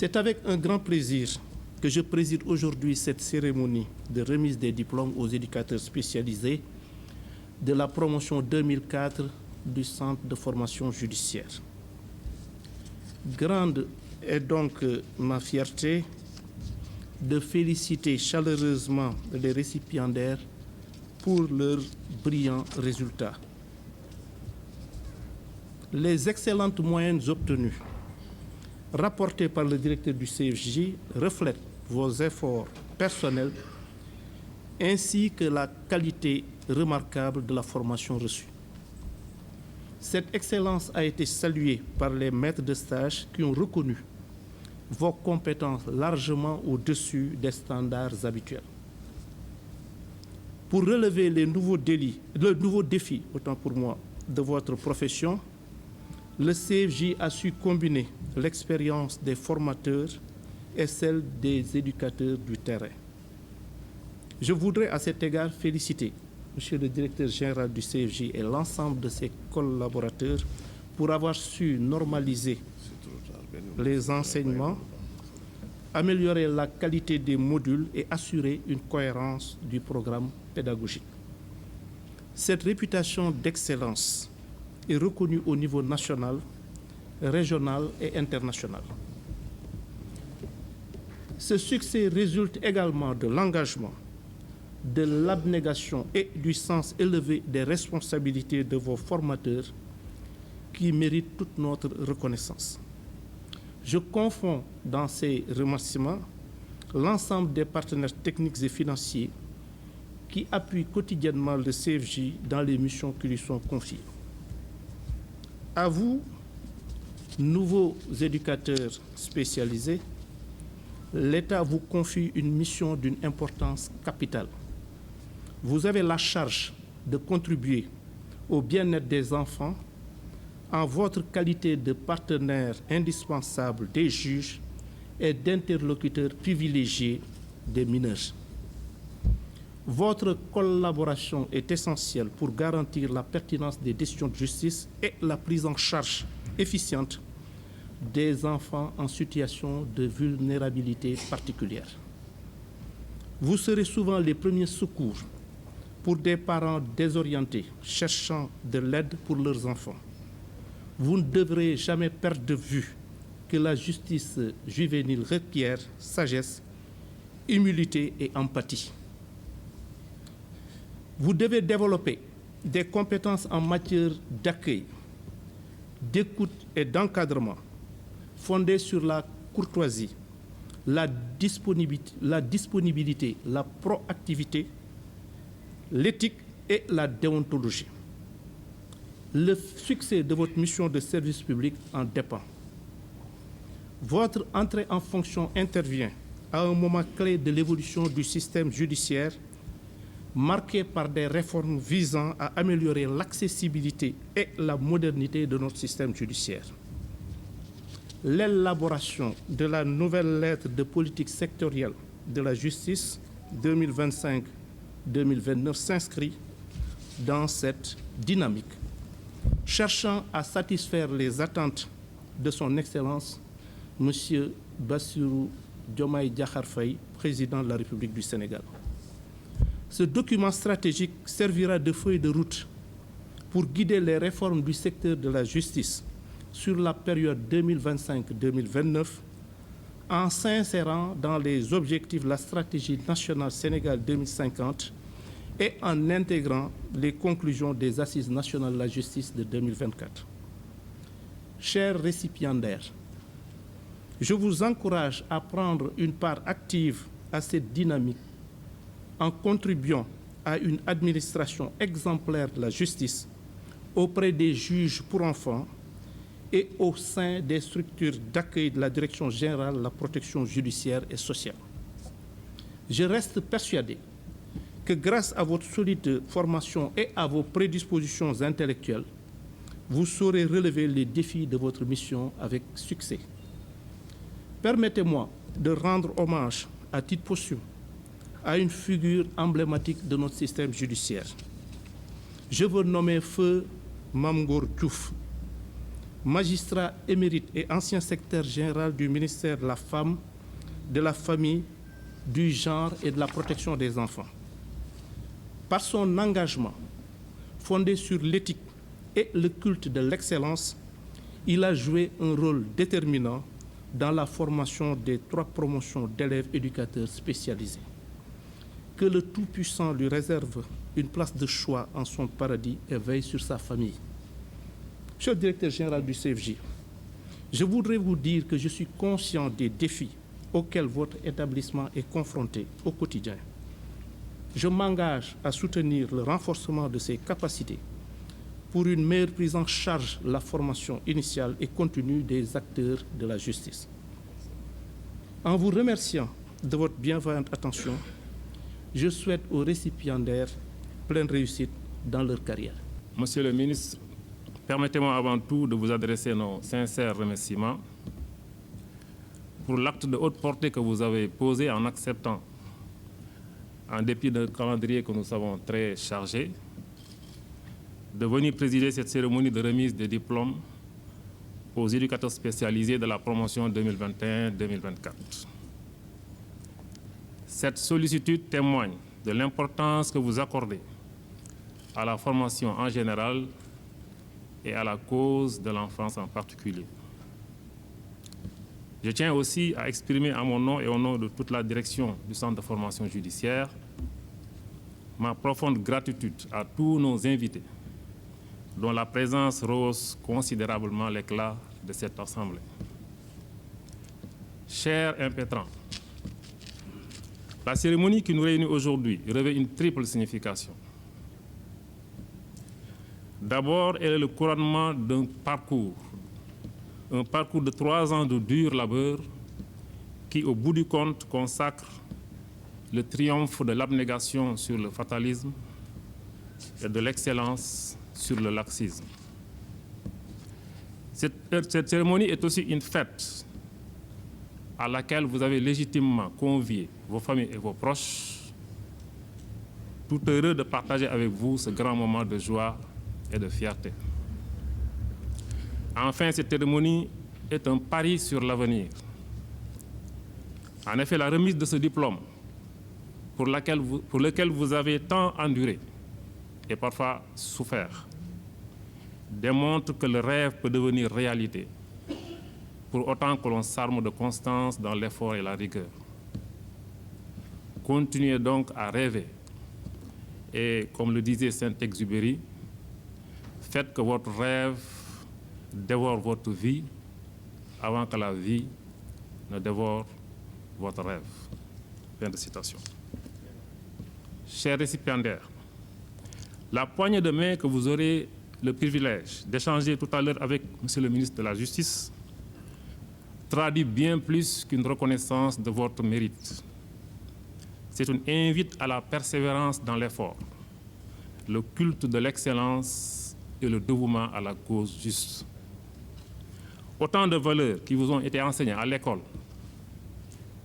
C'est avec un grand plaisir que je préside aujourd'hui cette cérémonie de remise des diplômes aux éducateurs spécialisés de la promotion 2004 du Centre de formation judiciaire. Grande est donc ma fierté de féliciter chaleureusement les récipiendaires pour leurs brillants résultats. Les excellentes moyennes obtenues, rapportées par le directeur du CFJ, reflètent vos efforts personnels ainsi que la qualité remarquable de la formation reçue. Cette excellence a été saluée par les maîtres de stage qui ont reconnu vos compétences largement au-dessus des standards habituels. Pour relever le nouveau défi, autant pour moi, de votre profession, le CFJ a su combiner l'expérience des formateurs et celle des éducateurs du terrain. Je voudrais à cet égard féliciter Monsieur le directeur général du CFJ et l'ensemble de ses collaborateurs pour avoir su normaliser les enseignements, améliorer la qualité des modules et assurer une cohérence du programme pédagogique. Cette réputation d'excellence est reconnue au niveau national, régional et international. Ce succès résulte également de l'engagement, de l'abnégation et du sens élevé des responsabilités de vos formateurs qui méritent toute notre reconnaissance. Je confonds dans ces remerciements l'ensemble des partenaires techniques et financiers qui appuient quotidiennement le CFJ dans les missions qui lui sont confiées. À vous, nouveaux éducateurs spécialisés, l'État vous confie une mission d'une importance capitale. Vous avez la charge de contribuer au bien-être des enfants en votre qualité de partenaire indispensable des juges et d'interlocuteur privilégié des mineurs. Votre collaboration est essentielle pour garantir la pertinence des décisions de justice et la prise en charge efficiente des enfants en situation de vulnérabilité particulière. Vous serez souvent les premiers secours pour des parents désorientés cherchant de l'aide pour leurs enfants. Vous ne devrez jamais perdre de vue que la justice juvénile requiert sagesse, humilité et empathie. Vous devez développer des compétences en matière d'accueil, d'écoute et d'encadrement fondées sur la courtoisie, la disponibilité, la proactivité, l'éthique et la déontologie. Le succès de votre mission de service public en dépend. Votre entrée en fonction intervient à un moment clé de l'évolution du système judiciaire, marqué par des réformes visant à améliorer l'accessibilité et la modernité de notre système judiciaire. L'élaboration de la nouvelle lettre de politique sectorielle de la justice 2025-2029 s'inscrit dans cette dynamique, cherchant à satisfaire les attentes de son Excellence, M. Bassirou Diomaye Diakhar Faye, président de la République du Sénégal. Ce document stratégique servira de feuille de route pour guider les réformes du secteur de la justice sur la période 2025-2029 en s'insérant dans les objectifs de la stratégie nationale Sénégal 2050 et en intégrant les conclusions des Assises nationales de la justice de 2024. Chers récipiendaires, je vous encourage à prendre une part active à cette dynamique en contribuant à une administration exemplaire de la justice auprès des juges pour enfants et au sein des structures d'accueil de la Direction générale de la protection judiciaire et sociale. Je reste persuadé que grâce à votre solide formation et à vos prédispositions intellectuelles, vous saurez relever les défis de votre mission avec succès. Permettez-moi de rendre hommage à titre posthume à une figure emblématique de notre système judiciaire. Je veux nommer Feu Mame Ngor Diouf, magistrat émérite et ancien secrétaire général du ministère de la Femme, de la Famille, du Genre et de la Protection des enfants. Par son engagement fondé sur l'éthique et le culte de l'excellence, il a joué un rôle déterminant dans la formation des 3 promotions d'élèves éducateurs spécialisés. Que le Tout-Puissant lui réserve une place de choix en son paradis et veille sur sa famille. Monsieur le directeur général du CFJ, je voudrais vous dire que je suis conscient des défis auxquels votre établissement est confronté au quotidien. Je m'engage à soutenir le renforcement de ses capacités pour une meilleure prise en charge de la formation initiale et continue des acteurs de la justice. En vous remerciant de votre bienveillante attention, je souhaite aux récipiendaires pleine réussite dans leur carrière. Monsieur le ministre, permettez-moi avant tout de vous adresser nos sincères remerciements pour l'acte de haute portée que vous avez posé en acceptant, en dépit d'un calendrier que nous savons très chargé, de venir présider cette cérémonie de remise des diplômes aux éducateurs spécialisés de la promotion 2021-2024. Cette sollicitude témoigne de l'importance que vous accordez à la formation en général et à la cause de l'enfance en particulier. Je tiens aussi à exprimer à mon nom et au nom de toute la direction du Centre de formation judiciaire ma profonde gratitude à tous nos invités, dont la présence rehausse considérablement l'éclat de cette assemblée. Chers impétrants, la cérémonie qui nous réunit aujourd'hui revêt une triple signification. D'abord, elle est le couronnement d'un parcours de 3 ans de dur labeur qui, au bout du compte, consacre le triomphe de l'abnégation sur le fatalisme et de l'excellence sur le laxisme. Cette cérémonie est aussi une fête à laquelle vous avez légitimement convié vos familles et vos proches, tout heureux de partager avec vous ce grand moment de joie et de fierté. Enfin, cette cérémonie est un pari sur l'avenir. En effet, la remise de ce diplôme, pour lequel vous avez tant enduré et parfois souffert, démontre que le rêve peut devenir réalité, pour autant que l'on s'arme de constance dans l'effort et la rigueur. Continuez donc à rêver et, comme le disait Saint-Exupéry, faites que votre rêve dévore votre vie avant que la vie ne dévore votre rêve. Fin de citation. Chers récipiendaires, la poignée de main que vous aurez le privilège d'échanger tout à l'heure avec Monsieur le ministre de la Justice traduit bien plus qu'une reconnaissance de votre mérite. C'est une invite à la persévérance dans l'effort, le culte de l'excellence et le dévouement à la cause juste. Autant de valeurs qui vous ont été enseignées à l'école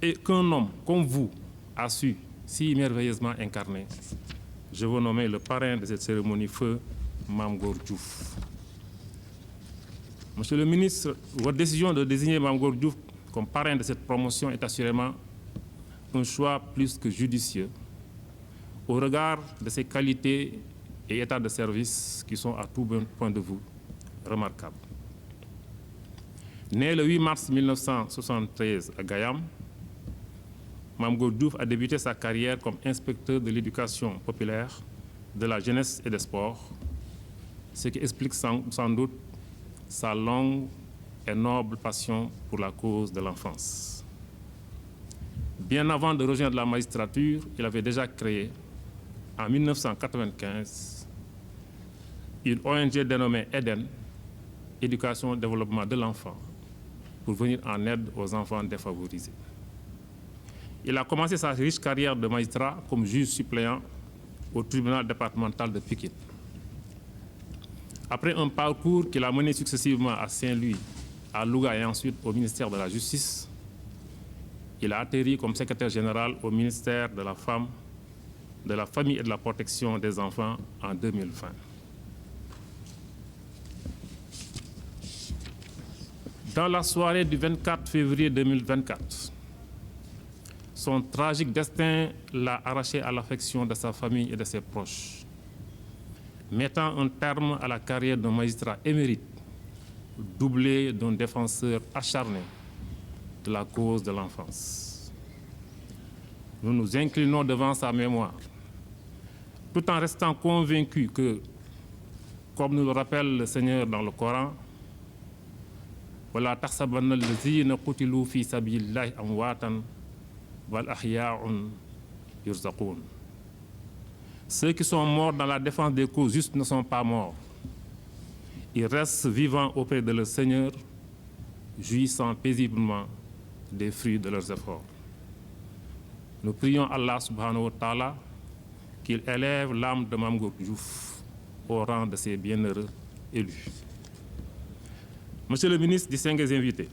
et qu'un homme comme vous a su si merveilleusement incarner. Je veux nommer le parrain de cette cérémonie, feu Mame Gor Diouf. Monsieur le ministre, votre décision de désigner Mame Gor Diouf comme parrain de cette promotion est assurément un choix plus que judicieux au regard de ses qualités et états de service qui sont à tout point de vue remarquables. Né le 8 mars 1973 à Gayam, Mame Gor Diouf a débuté sa carrière comme inspecteur de l'éducation populaire, de la jeunesse et des sports, ce qui explique sans doute sa longue et noble passion pour la cause de l'enfance. Bien avant de rejoindre la magistrature, il avait déjà créé, en 1995, une ONG dénommée EDEN, Éducation et Développement de l'Enfant, pour venir en aide aux enfants défavorisés. Il a commencé sa riche carrière de magistrat comme juge suppléant au tribunal départemental de Pikine. Après un parcours qu'il a mené successivement à Saint-Louis, à Louga et ensuite au ministère de la Justice, il a atterri comme secrétaire général au ministère de la Femme, de la Famille et de la Protection des enfants en 2020. Dans la soirée du 24 février 2024, son tragique destin l'a arraché à l'affection de sa famille et de ses proches, mettant un terme à la carrière d'un magistrat émérite, doublé d'un défenseur acharné de la cause de l'enfance. Nous nous inclinons devant sa mémoire, tout en restant convaincus que, comme nous le rappelle le Seigneur dans le Coran, وَلَا تَحْسَبَنَّ الَّذِينَ قُتِلُوا فِي سَبِيلِ اللَّهِ أَمْوَاتًا بَلْ أَحْيَاءٌ يُرْزَقُونَ. Ceux qui sont morts dans la défense des causes justes ne sont pas morts. Ils restent vivants auprès de leur Seigneur, jouissant paisiblement des fruits de leurs efforts. Nous prions Allah subhanahu wa ta'ala qu'il élève l'âme de Mame Gor Diouf au rang de ses bienheureux élus. Monsieur le ministre, distingués invités,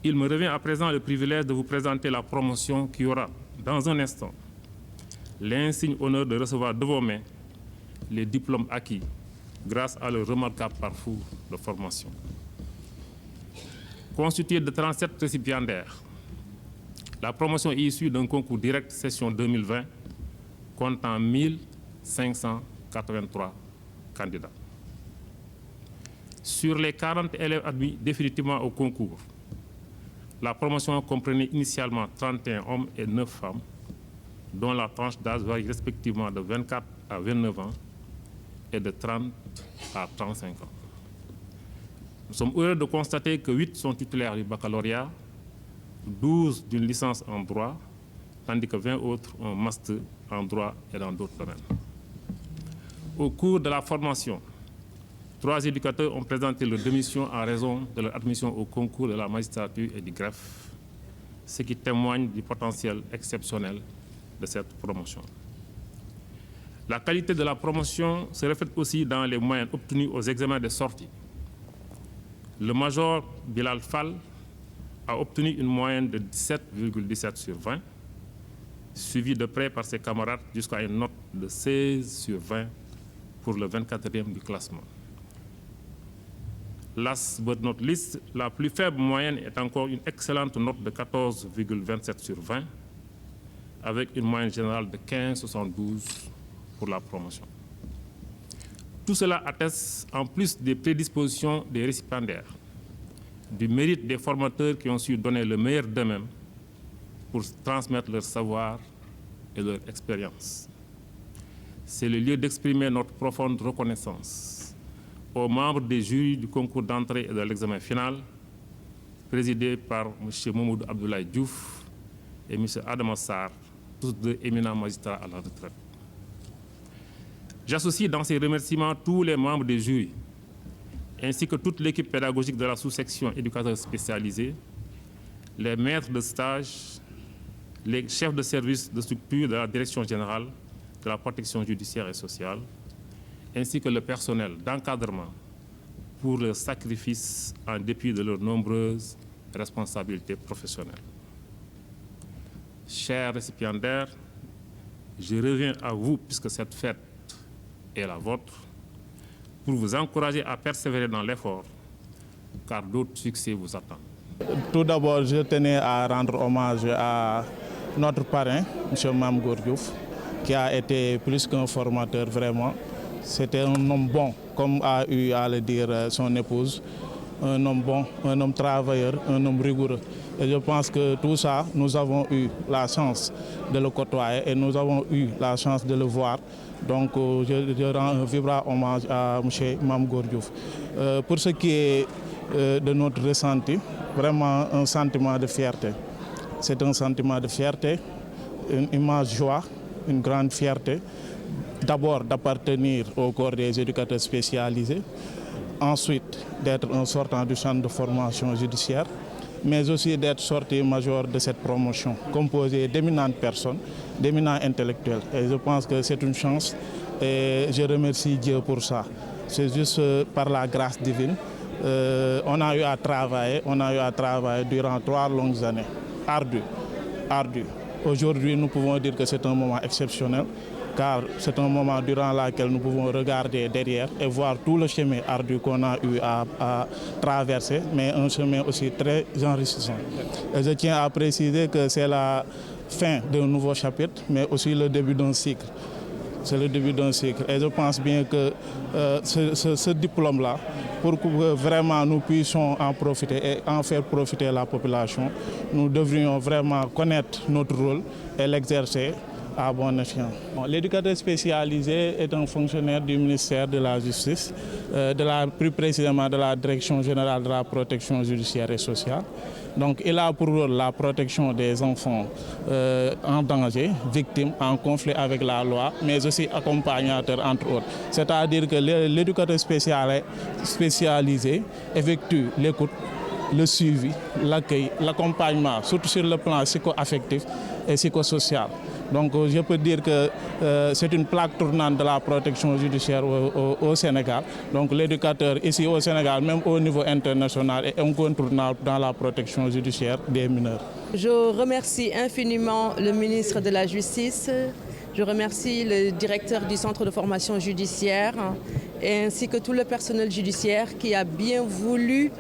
il me revient à présent le privilège de vous présenter la promotion qui aura, dans un instant, l'insigne honneur de recevoir de vos mains les diplômes acquis grâce à leur remarquable parcours de formation. Constituée de 37 récipiendaires, la promotion est issue d'un concours direct session 2020 comptant 1583 candidats. Sur les 40 élèves admis définitivement au concours, la promotion comprenait initialement 31 hommes et 9 femmes, dont la tranche d'âge varie respectivement de 24 à 29 ans et de 30 à 35 ans. Nous sommes heureux de constater que 8 sont titulaires du baccalauréat, 12 d'une licence en droit, tandis que 20 autres ont un master en droit et dans d'autres domaines. Au cours de la formation, 3 éducateurs ont présenté leur démission en raison de leur admission au concours de la magistrature et du greffe, ce qui témoigne du potentiel exceptionnel de cette promotion. La qualité de la promotion se reflète aussi dans les moyens obtenus aux examens de sortie. Le major Bilal Fall a obtenu une moyenne de 17,17 sur 20, suivi de près par ses camarades jusqu'à une note de 16 sur 20 pour le 24e du classement. Last but not least, la plus faible moyenne est encore une excellente note de 14,27 sur 20, avec une moyenne générale de 15,72 pour la promotion. Tout cela atteste, en plus des prédispositions des récipiendaires, du mérite des formateurs qui ont su donner le meilleur d'eux-mêmes pour transmettre leur savoir et leur expérience. C'est le lieu d'exprimer notre profonde reconnaissance aux membres des jurys du concours d'entrée et de l'examen final, présidés par M. Mamadou Abdoulaye Diouf et M. Adama Sarr, tous deux éminents magistrats à la retraite. J'associe dans ces remerciements tous les membres des jurys, ainsi que toute l'équipe pédagogique de la sous-section éducateurs spécialisés, les maîtres de stage, les chefs de service de structure de la Direction générale de la protection judiciaire et sociale, ainsi que le personnel d'encadrement pour leur sacrifice en dépit de leurs nombreuses responsabilités professionnelles. Chers récipiendaires, je reviens à vous, puisque cette fête est la vôtre, pour vous encourager à persévérer dans l'effort, car d'autres succès vous attendent. Tout d'abord, je tenais à rendre hommage à notre parrain, M. Mame Gor Diouf, qui a été plus qu'un formateur vraiment. C'était un homme bon, comme a eu à le dire son épouse, un homme bon, un homme travailleur, un homme rigoureux. Et je pense que tout ça, nous avons eu la chance de le côtoyer et nous avons eu la chance de le voir. Donc je rends un vibrant hommage à M. Mame Gor Diouf. Pour ce qui est de notre ressenti, vraiment un sentiment de fierté. C'est un sentiment de fierté, une immense joie, une grande fierté. D'abord d'appartenir au corps des éducateurs spécialisés, ensuite d'être un sortant du centre de formation judiciaire, mais aussi d'être sorti major de cette promotion, composée d'éminentes personnes, d'éminents intellectuels. Et je pense que c'est une chance et je remercie Dieu pour ça. C'est juste par la grâce divine. On a eu à travailler durant 3 longues années, ardues. Aujourd'hui, nous pouvons dire que c'est un moment exceptionnel car c'est un moment durant lequel nous pouvons regarder derrière et voir tout le chemin ardu qu'on a eu à traverser, mais un chemin aussi très enrichissant. Et je tiens à préciser que c'est la fin d'un nouveau chapitre, mais aussi le début d'un cycle. C'est le début d'un cycle. Et je pense bien que ce diplôme-là, pour que vraiment nous puissions en profiter et en faire profiter la population, nous devrions vraiment connaître notre rôle et l'exercer à bon escient. L'éducateur spécialisé est un fonctionnaire du ministère de la Justice, plus précisément de la Direction générale de la protection judiciaire et sociale. Donc il a pour rôle la protection des enfants en danger, victimes, en conflit avec la loi, mais aussi accompagnateur entre autres. C'est-à-dire que l'éducateur spécialisé effectue l'écoute, le suivi, l'accueil, l'accompagnement, surtout sur le plan psycho-affectif et psychosocial. Donc je peux dire que c'est une plaque tournante de la protection judiciaire au Sénégal. Donc l'éducateur ici au Sénégal, même au niveau international, est incontournable dans la protection judiciaire des mineurs. Je remercie infiniment le ministre de la Justice, je remercie le directeur du centre de formation judiciaire ainsi que tout le personnel judiciaire qui a bien voulu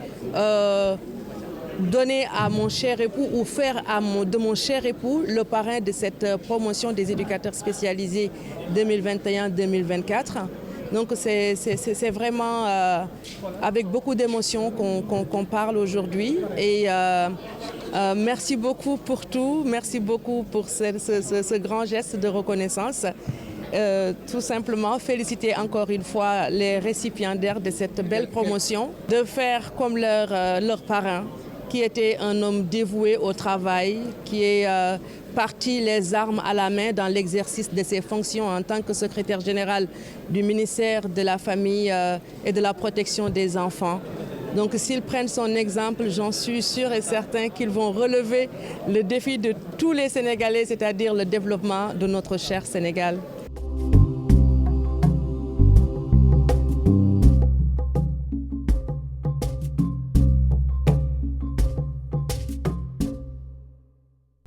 donner à mon cher époux ou faire de mon cher époux le parrain de cette promotion des éducateurs spécialisés 2021-2024. Donc c'est vraiment avec beaucoup d'émotion qu'on parle aujourd'hui et merci beaucoup pour tout, merci beaucoup pour ce grand geste de reconnaissance. Tout simplement féliciter encore une fois les récipiendaires de cette belle promotion, de faire comme leur parrain, qui était un homme dévoué au travail, qui est parti les armes à la main dans l'exercice de ses fonctions en tant que secrétaire général du ministère de la Famille et de la Protection des enfants. Donc s'ils prennent son exemple, j'en suis sûr et certain qu'ils vont relever le défi de tous les Sénégalais, c'est-à-dire le développement de notre cher Sénégal.